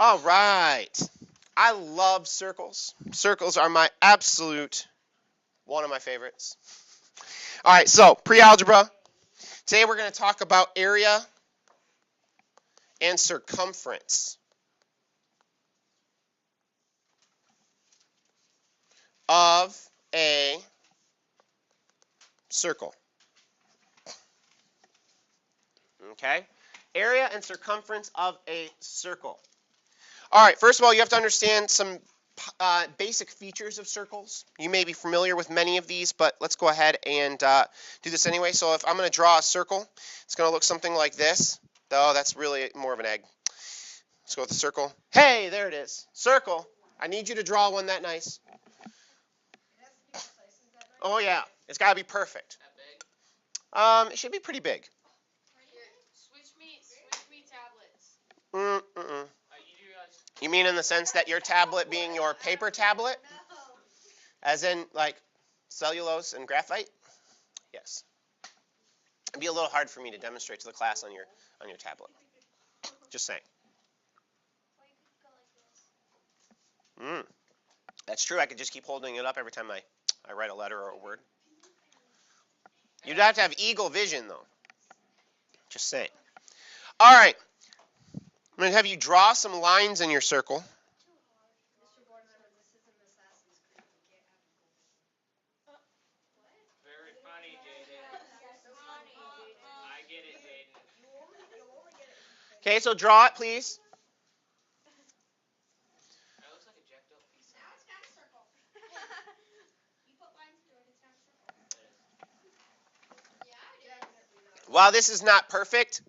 All right. I love circles. Circles are my absolute one of my favorites. All right, so pre-algebra. Today we're going to talk about area and circumference of a circle. Okay? Area and circumference of a circle. All right, first of all, you have to understand some basic features of circles. You may be familiar with many of these, but let's go ahead and do this anyway. So if I'm going to draw a circle, it's going to look something like this. Oh, that's really more of an egg. Let's go with the circle. Hey, there it is. Circle. I need you to draw one that nice. Oh, yeah. It's got to be perfect. It should be pretty big. Switch me tablets. You mean in the sense that your tablet being your paper tablet? As in, like, cellulose and graphite? Yes. It'd be a little hard for me to demonstrate to the class on your tablet. Just saying. That's true. I could just keep holding it up every time I write a letter or a word. You'd have to have eagle vision, though. Just saying. All right. I'm going to have you draw some lines in your circle. Very funny, Jaden. I get it, Jaden. Okay, so draw it, please. That looks like a jacked up piece. Now it's not a circle. You put lines through it, it's not a circle. Yeah, I did. While this is not perfect,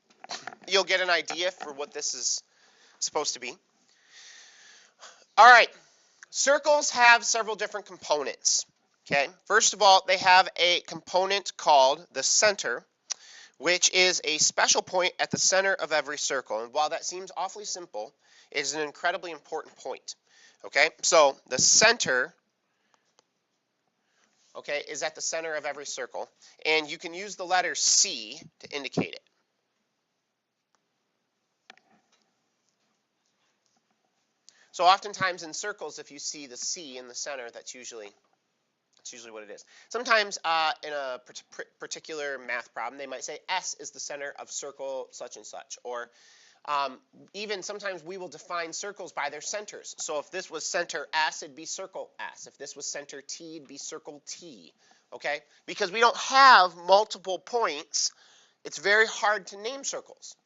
you'll get an idea for what this is supposed to be. All right. Circles have several different components. Okay. First of all, they have a component called the center, which is a special point at the center of every circle. And while that seems awfully simple, it is an incredibly important point. Okay. So the center, okay, is at the center of every circle. And you can use the letter C to indicate it. So oftentimes in circles, if you see the C in the center, that's usually what it is. Sometimes in a particular math problem, they might say S is the center of circle such and such. Or even sometimes we will define circles by their centers. So if this was center S, it'd be circle S. If this was center T, it'd be circle T. Okay? Because we don't have multiple points, it's very hard to name circles.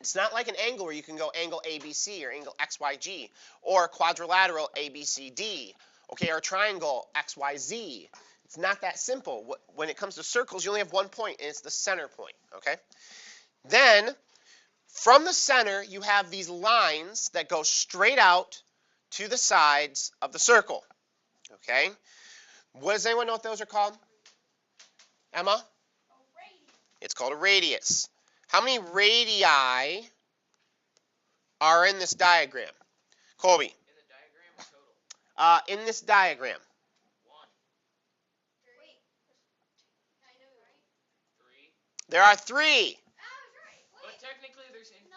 It's not like an angle where you can go angle ABC or angle XYG or quadrilateral ABCD, okay, or triangle XYZ. It's not that simple. When it comes to circles, you only have one point, and it's the center point, okay? Then, from the center, you have these lines that go straight out to the sides of the circle, okay? Does anyone know what those are called? Emma? It's called a radius. How many radii are in this diagram? Colby? In the diagram or total? In this diagram. 1. 3. There are 3. But technically there's infinite.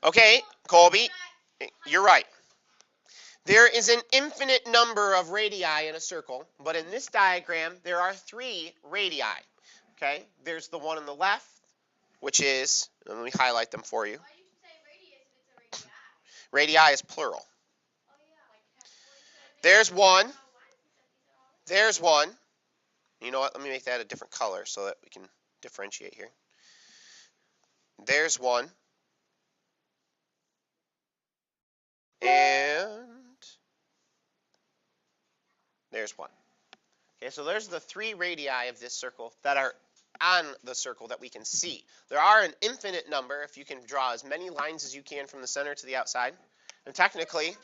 Okay, Colby, you're right. There is an infinite number of radii in a circle, but in this diagram there are 3 radii. Okay, there's the one on the left, which is, let me highlight them for you. Why do you say radius if it's a radii? Radii is plural. Oh, yeah. There's one. There's one. You know what? Let me make that a different color so that we can differentiate here. There's one. And there's one. Okay, so there's the 3 radii of this circle that are on the circle that we can see. There are an infinite number if you can draw as many lines as you can from the center to the outside. And technically,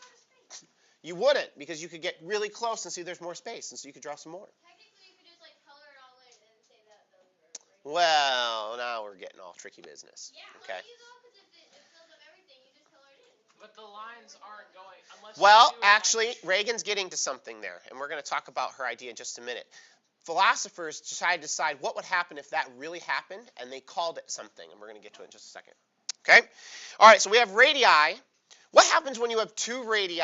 you wouldn't, because you could get really close and see there's more space, and so you could draw some more. Technically, you could just like color it all in and say that those are right. Well, now we're getting all tricky business. Yeah, Okay. well, you know, because if it fills up everything, you just color it in. But the lines aren't going unless Well, you do actually, Reagan's getting to something there, and we're going to talk about her idea in just a minute. Philosophers tried to decide what would happen if that really happened, and they called it something, and we're going to get to it in just a second. Okay? All right, so we have radii. What happens when you have two radii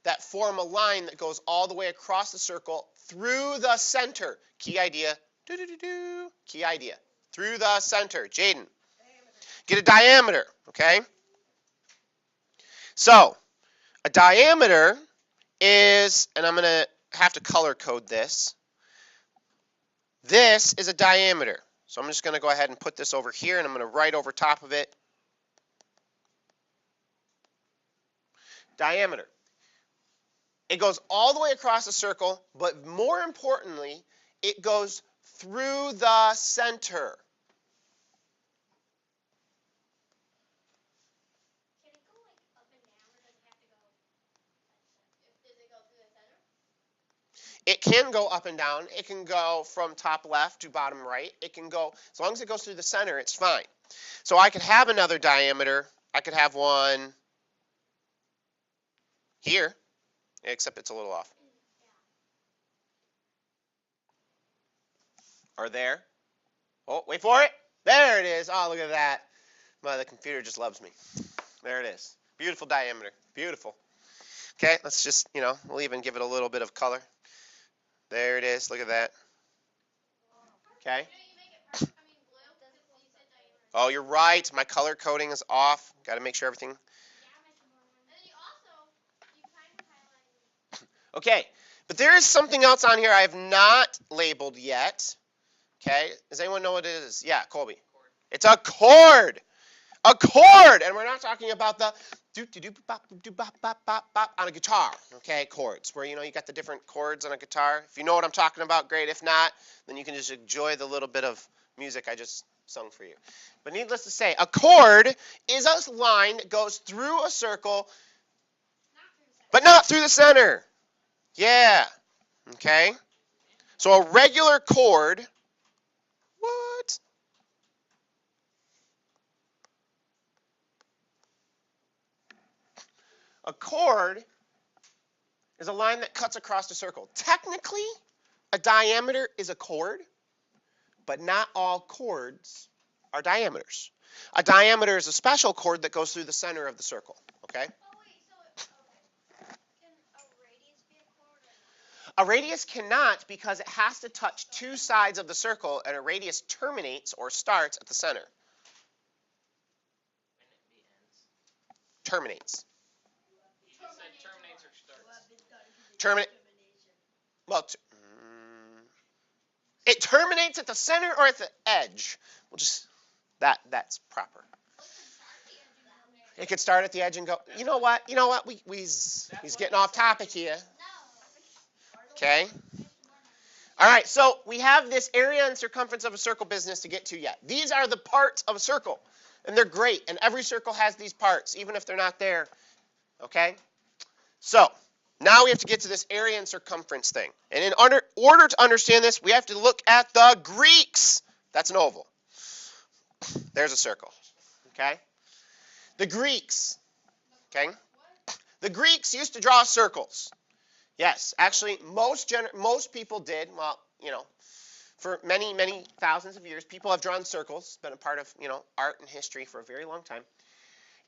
that form a line that goes all the way across the circle through the center? Key idea. Key idea. Through the center. Jaden. Get a diameter, okay? So, a diameter is, and I'm going to have to color code this. This is a diameter. So I'm just going to go ahead and put this over here, and I'm going to write over top of it diameter. It goes all the way across the circle, but more importantly, it goes through the center. Can it go like up and down, or does it have to go? Does it go through the center? It can go up and down. It can go from top left to bottom right. It can go, as long as it goes through the center, it's fine. So I could have another diameter. I could have one here, except it's a little off. Or there. Oh, wait for it. There it is. Oh, look at that. The computer just loves me. There it is. Beautiful diameter. Beautiful. Okay, let's just, we'll even give it a little bit of color. There it is. Look at that. Okay. Oh, you're right. My color coding is off. Got to make sure everything. Okay, but there is something else on here I have not labeled yet. Okay, does anyone know what it is? Yeah, Colby. It's a chord. A chord, and we're not talking about the do-do-do-bop-do-bop-bop-bop on a guitar. Okay, chords, where you got the different chords on a guitar. If you know what I'm talking about, great. If not, then you can just enjoy the little bit of music I just sung for you. But needless to say, a chord is a line that goes through a circle, but not through the center. Yeah. Okay. So a regular chord. What? A chord is a line that cuts across a circle. Technically, a diameter is a chord, but not all chords are diameters. A diameter is a special chord that goes through the center of the circle. Okay? Can a radius be a chord or not? A radius cannot, because it has to touch two sides of the circle, and a radius terminates or starts at the center. Terminates. He said terminates or starts. Terminate. Well, it terminates at the center or at the edge. We'll just that's proper. It could start at the edge and go. You know what? He's getting off topic here. Okay. All right. So we have this area and circumference of a circle business to get to yet. These are the parts of a circle, and they're great. And every circle has these parts, even if they're not there. Okay. So now we have to get to this area and circumference thing. And in order to understand this, we have to look at the Greeks. That's an oval. There's a circle. Okay? The Greeks. Okay? The Greeks used to draw circles. Yes, actually, most people did. Well, for many, many thousands of years, people have drawn circles. It's been a part of, art and history for a very long time.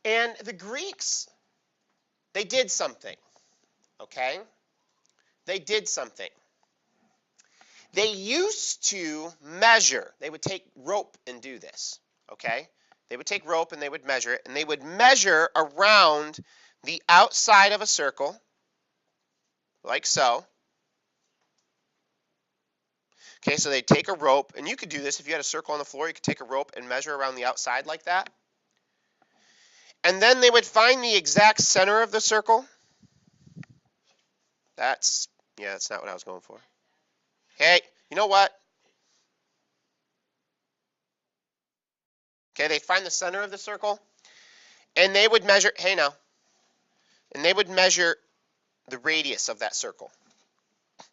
And the Greeks, they did something. Okay? They did something. They used to measure. They would take rope and do this. Okay? They would take rope and they would measure it, and they would measure around the outside of a circle, like so. Okay, so they'd take a rope, and you could do this if you had a circle on the floor. You could take a rope and measure around the outside like that. And then they would find the exact center of the circle. That's not what I was going for. Hey, you know what? Okay, they find the center of the circle, and they would measure, and they would measure the radius of that circle.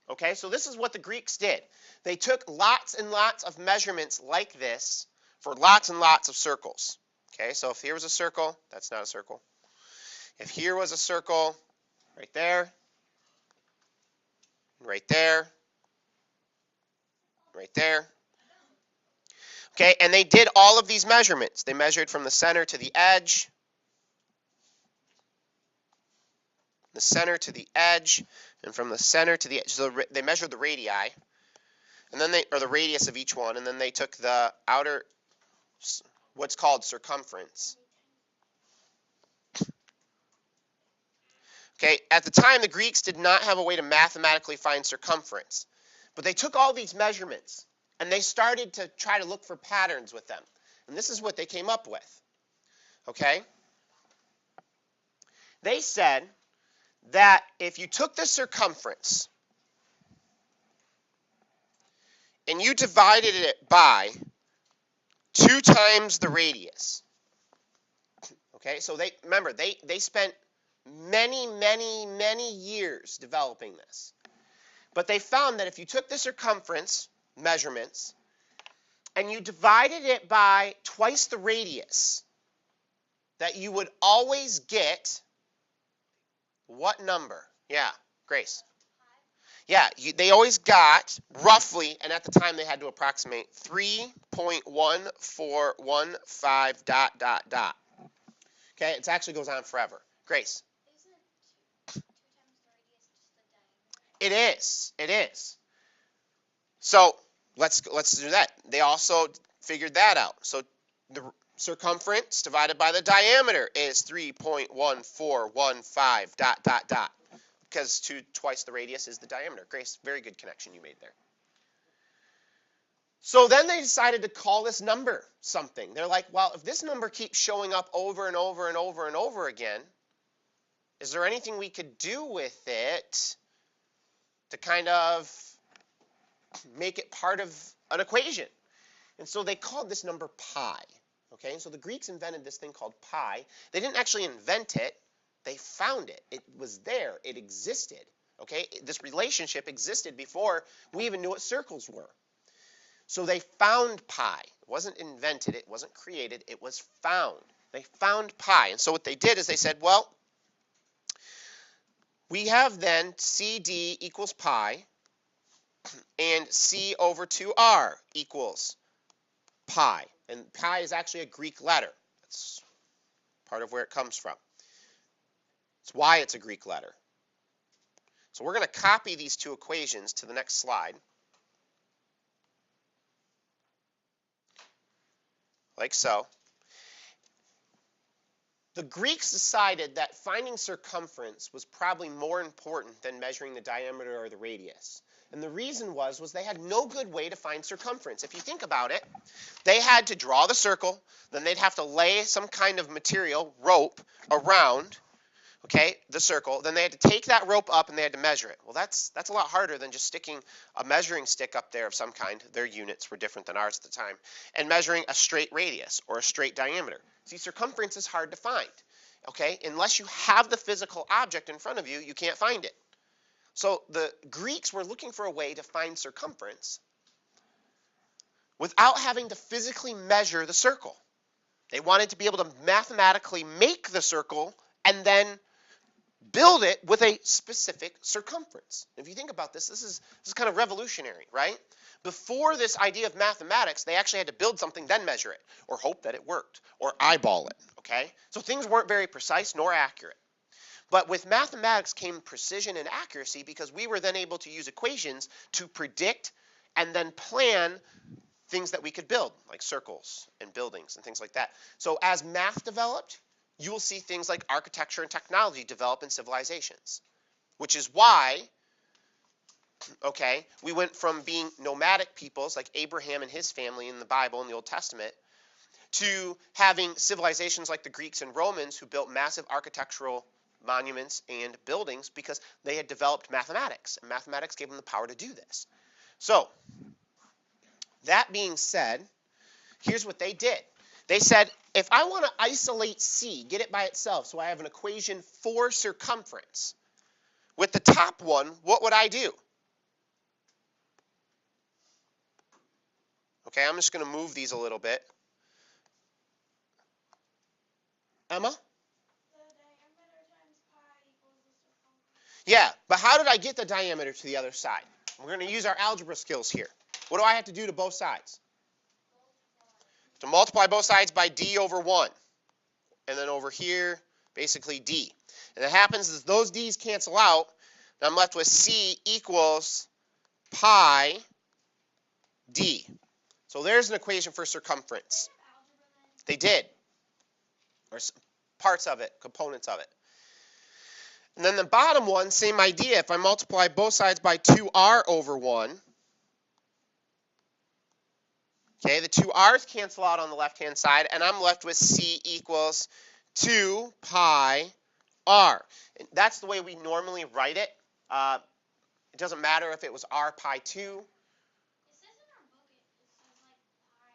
Okay, so this is what the Greeks did. They took lots and lots of measurements like this for lots and lots of circles. Okay, so if here was a circle, that's not a circle. If here was a circle, right there, right there, right there. Okay, and they did all of these measurements. They measured from the center to the edge, and from the center to the edge. So they measured the radii, and then or the radius of each one, and then they took the outer, what's called circumference. Okay, at the time, the Greeks did not have a way to mathematically find circumference, but they took all these measurements, and they started to try to look for patterns with them. And this is what they came up with. Okay? They said that if you took the circumference and you divided it by 2 times the radius, okay, so they spent many years developing this. But they found that if you took the circumference measurements and you divided it by twice the radius, that you would always get what number? Yeah, Grace. Yeah, they always got roughly, and at the time they had to approximate 3.1415 ... Okay, it actually goes on forever. Grace. Isn't 2 times the radius just the diameter? It is. So let's do that. They also figured that out. So the circumference divided by the diameter is 3.1415 ... Because twice the radius is the diameter. Grace, very good connection you made there. So then they decided to call this number something. They're like, well, if this number keeps showing up over and over and over and over again, is there anything we could do with it to kind of make it part of an equation? And so they called this number pi. Okay, so the Greeks invented this thing called pi. They didn't actually invent it. They found it. It was there. It existed. Okay, this relationship existed before we even knew what circles were. So they found pi. It wasn't invented. It wasn't created. It was found. They found pi. And so what they did is they said, well, we have then CD equals pi, and C over 2R equals pi. And pi is actually a Greek letter. That's part of where it comes from. It's why it's a Greek letter. So we're going to copy these two equations to the next slide. Like so. The Greeks decided that finding circumference was probably more important than measuring the diameter or the radius. And the reason was they had no good way to find circumference. If you think about it, they had to draw the circle, then they'd have to lay some kind of material, rope, around, okay, the circle. Then they had to take that rope up and they had to measure it. Well, that's a lot harder than just sticking a measuring stick up there of some kind. Their units were different than ours at the time. And measuring a straight radius or a straight diameter. See, circumference is hard to find. Okay, unless you have the physical object in front of you, you can't find it. So the Greeks were looking for a way to find circumference without having to physically measure the circle. They wanted to be able to mathematically make the circle and then build it with a specific circumference. If you think about this, this is kind of revolutionary, right? Before this idea of mathematics, they actually had to build something, then measure it, or hope that it worked, or eyeball it, okay? So things weren't very precise nor accurate. But with mathematics came precision and accuracy because we were then able to use equations to predict and then plan things that we could build, like circles and buildings and things like that. So as math developed, you will see things like architecture and technology develop in civilizations, which is why, okay, we went from being nomadic peoples like Abraham and his family in the Bible in the Old Testament to having civilizations like the Greeks and Romans who built massive architectural monuments and buildings because they had developed mathematics, and mathematics gave them the power to do this. So, that being said, here's what they did. They said, if I want to isolate C, get it by itself, so I have an equation for circumference, with the top one, what would I do? Okay, I'm just going to move these a little bit. Emma? Yeah, but how did I get the diameter to the other side? We're going to use our algebra skills here. What do I have to do to both sides? To multiply both sides by d over 1. And then over here, basically d. And it happens is those d's cancel out, and I'm left with c equals pi d. So there's an equation for circumference. They did. Or parts of it, components of it. And then the bottom one, same idea. If I multiply both sides by 2r over 1, okay, the 2r's cancel out on the left-hand side, and I'm left with c equals 2 pi r. And that's the way we normally write it. It doesn't matter if it was r pi 2. It says in our book, it says like pi r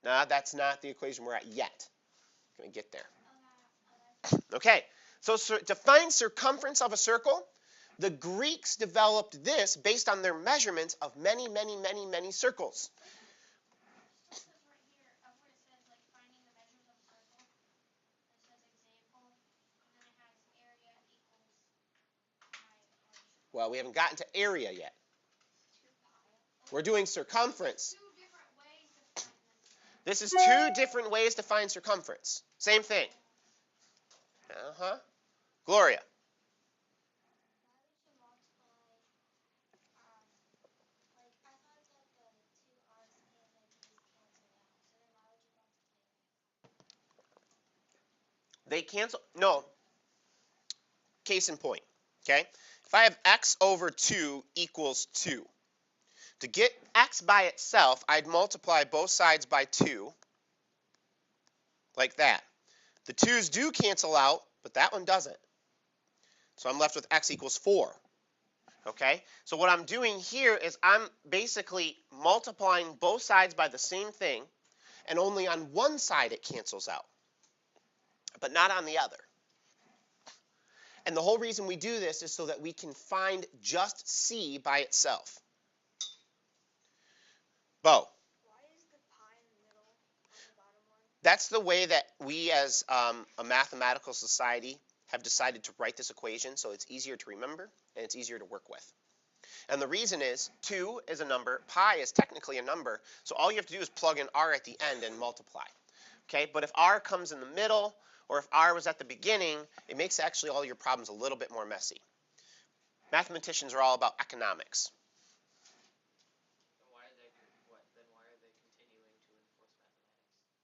squared. No, that's not the equation we're at yet. Going to get there. Okay. Okay, so to find circumference of a circle, the Greeks developed this based on their measurements of many, many, many, many circles. It says right here, up where it says like finding the measures of a circle, it says example, and then it has area equals pi r squared. Well, we haven't gotten to area yet. 2 pi. We're doing circumference. 2 different ways to find this. This is 2 different ways to find circumference. Same thing. Uh-huh. Gloria. Why would you multiply, like, I thought that the 2 r's and the d's cancel out, so then why would you multiply them? They cancel. No. Case in point. Okay? If I have x over 2 equals 2, to get x by itself, I'd multiply both sides by 2, like that. The 2's do cancel out, but that one doesn't. So I'm left with x equals 4. Okay? So what I'm doing here is I'm basically multiplying both sides by the same thing, and only on one side it cancels out, but not on the other. And the whole reason we do this is so that we can find just c by itself. Bo. Why is the pi in the middle on the bottom one? That's the way that we as a mathematical society have decided to write this equation, so it's easier to remember and it's easier to work with. And the reason is 2 is a number, pi is technically a number, so all you have to do is plug in r at the end and multiply. Okay, but if r comes in the middle or if r was at the beginning, it makes actually all your problems a little bit more messy. Mathematicians are all about economics. Then why are they continuing to enforce mathematics?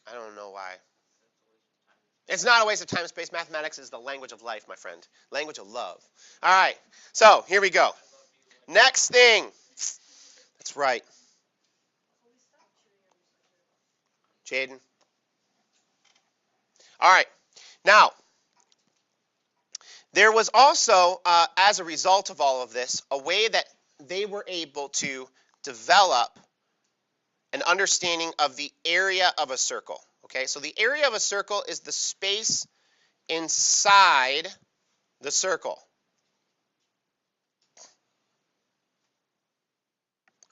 I don't know why. That's It's a waste of time. not a waste of time and space. Mathematics is the language of life, my friend. Language of love. All right, so here we go. I love you. Next thing. That's right. Jaden. All right. Now, there was also, as a result of all of this, a way that they were able to develop an understanding of the area of a circle. Okay, so the area of a circle is the space inside the circle.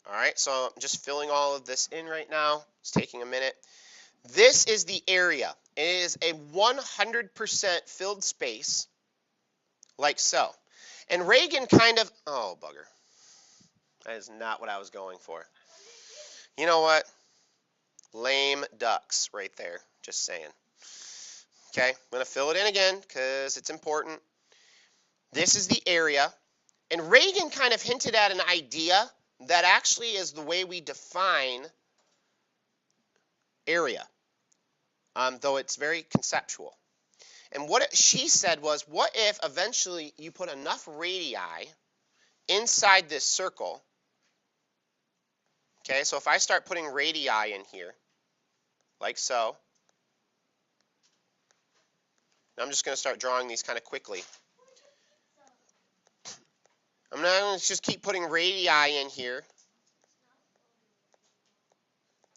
All right, so I'm just filling all of this in right now. It's taking a minute. This is the area. It is a 100% filled space, like so. And Reagan kind of, oh, bugger. That is not what I was going for. You know what? Lame ducks right there. Just saying. Okay, I'm going to fill it in again because it's important. This is the area. And Reagan kind of hinted at an idea that actually is the way we define area, though it's very conceptual. And what she said was, what if eventually you put enough radii inside this circle? Okay, so if I start putting radii in here, like so, I'm just going to start drawing these kind of quickly. I'm going to just keep putting radii in here.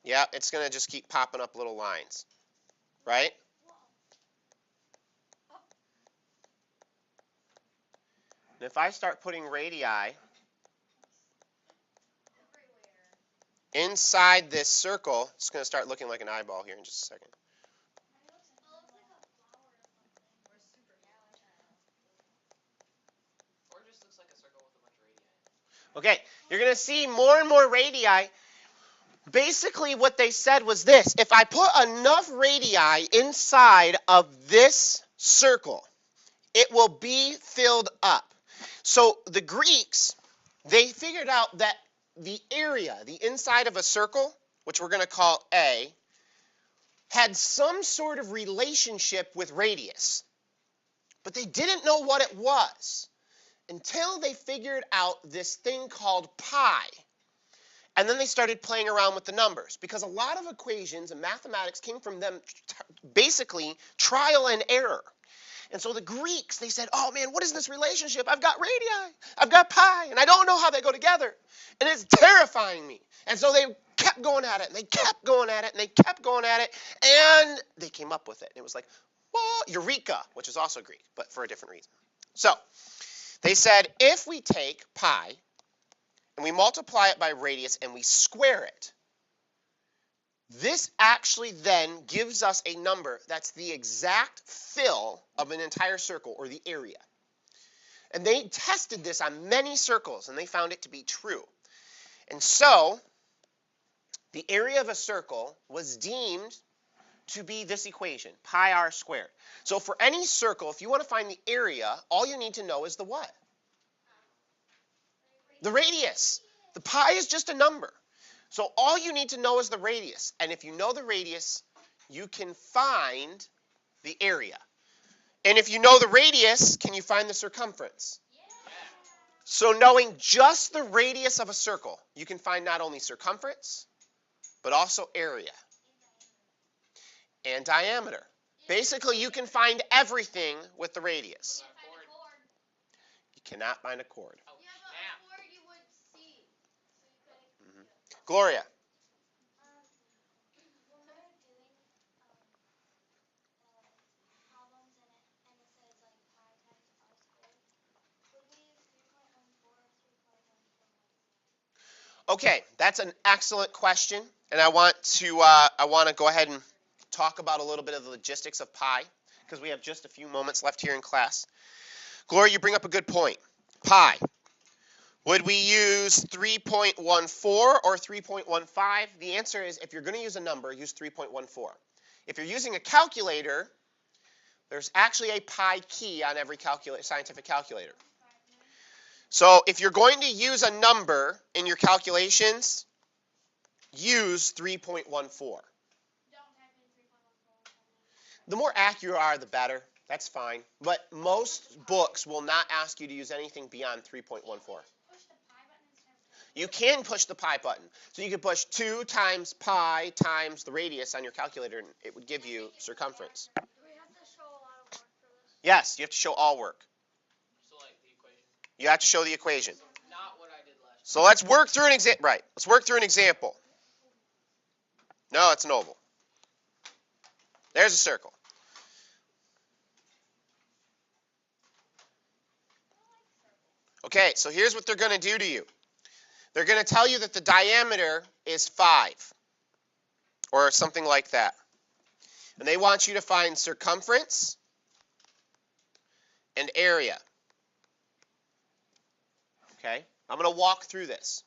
Yeah, it's going to just keep popping up little lines, right? And if I start putting radii inside this circle, it's going to start looking like an eyeball here in just a second. Or it just looks like a circle with a bunch of radii in it. Okay, you're going to see more and more radii. Basically, what they said was this. If I put enough radii inside of this circle, it will be filled up. So the Greeks, they figured out that the area, the inside of a circle, which we're going to call A, had some sort of relationship with radius. But they didn't know what it was until they figured out this thing called pi. And then they started playing around with the numbers, because a lot of equations and mathematics came from them basically trial and error. And so the Greeks, they said, oh man, what is this relationship? I've got radii, I've got pi, and I don't know how they go together. And it's terrifying me. And so they kept going at it, and they kept going at it, and they kept going at it, and they came up with it. And it was like, well, Eureka, which is also Greek, but for a different reason. So they said, if we take pi, and we multiply it by radius, and we square it, this actually then gives us a number that's the exact fill of an entire circle, or the area. And they tested this on many circles, and they found it to be true. And so, the area of a circle was deemed to be this equation, pi r squared. So for any circle, if you want to find the area, all you need to know is the what? The radius. The pi is just a number. So all you need to know is the radius. And if you know the radius, you can find the area. And if you know the radius, can you find the circumference? So knowing just the radius of a circle, you can find not only circumference, but also area and diameter. Basically, you can find everything with the radius. You cannot find a chord. Gloria. Okay, that's an excellent question, and I want to go ahead and talk about a little bit of the logistics of pi, because we have just a few moments left here in class. Gloria, you bring up a good point. Pi. Would we use 3.14 or 3.15? The answer is, if you're going to use a number, use 3.14. If you're using a calculator, there's actually a pi key on every scientific calculator. So if you're going to use a number in your calculations, use 3.14. The more accurate you are, the better. That's fine. But most books will not ask you to use anything beyond 3.14. You can push the pi button. So you can push 2 times pi times the radius on your calculator, and it would give you circumference. Do we have to show a lot of work for this? Yes, you have to show all work. So like the equation. You have to show the equation. Not what I did last. So let's work through an example. Right. Let's work through an example. No, it's an oval. There's a circle. Okay, so here's what they're going to do to you. They're going to tell you that the diameter is 5, or something like that. And they want you to find circumference and area. Okay, I'm going to walk through this.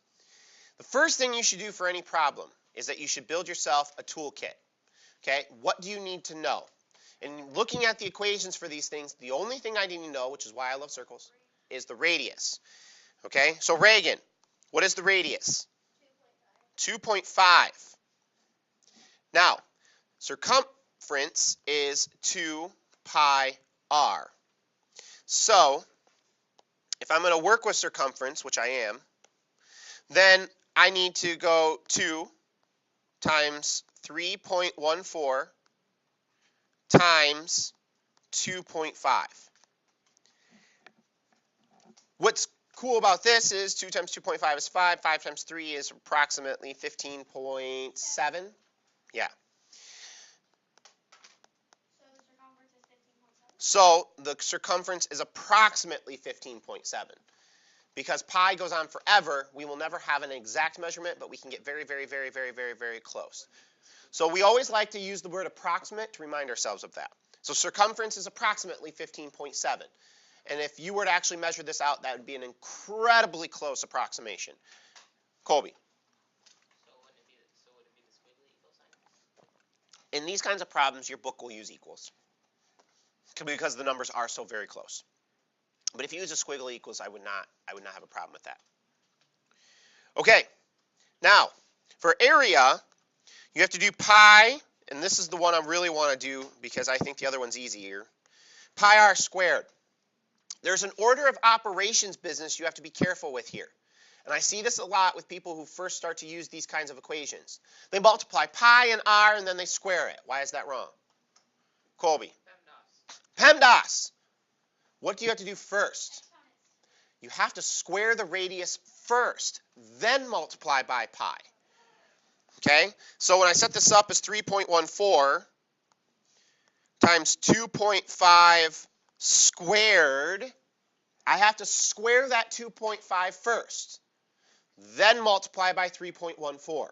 The first thing you should do for any problem is that you should build yourself a toolkit. Okay, what do you need to know? And looking at the equations for these things, the only thing I need to know, which is why I love circles, is the radius. Okay, so Reagan, what is the radius? 2.5. Now, circumference is 2 pi r. So, if I'm going to work with circumference, which I am, then I need to go 2 times 3.14 times 2.5. What's cool about this is 2 times 2.5 is 5. 5 times 3 is approximately 15.7. Yeah. So the circumference is approximately 15.7. Because pi goes on forever, we will never have an exact measurement, but we can get very, very, very, very, very, very close. So we always like to use the word approximate to remind ourselves of that. So circumference is approximately 15.7. And if you were to actually measure this out, that would be an incredibly close approximation. Colby. So would it be the squiggly equal sign? In these kinds of problems, your book will use equals because the numbers are so very close. But if you use a squiggly equals, I would not have a problem with that. Okay, now for area, you have to do pi, and this is the one I really want to do because I think the other one's easier. Pi r squared. There's an order of operations business you have to be careful with here. And I see this a lot with people who first start to use these kinds of equations. They multiply pi and r and then they square it. Why is that wrong? Colby. PEMDAS. What do you have to do first? You have to square the radius first, then multiply by pi. Okay? So when I set this up as 3.14 times 2.5 squared, I have to square that 2.5 first, then multiply by 3.14.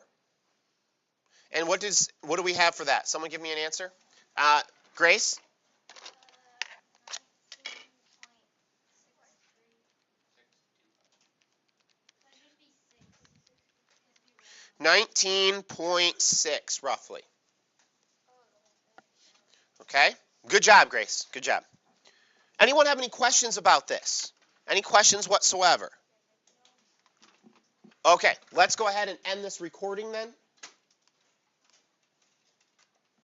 And what do we have for that? Someone give me an answer. Grace? 19.6 roughly. Okay? Good job, Grace. Good job. Anyone have any questions about this? Any questions whatsoever? Okay, let's go ahead and end this recording then.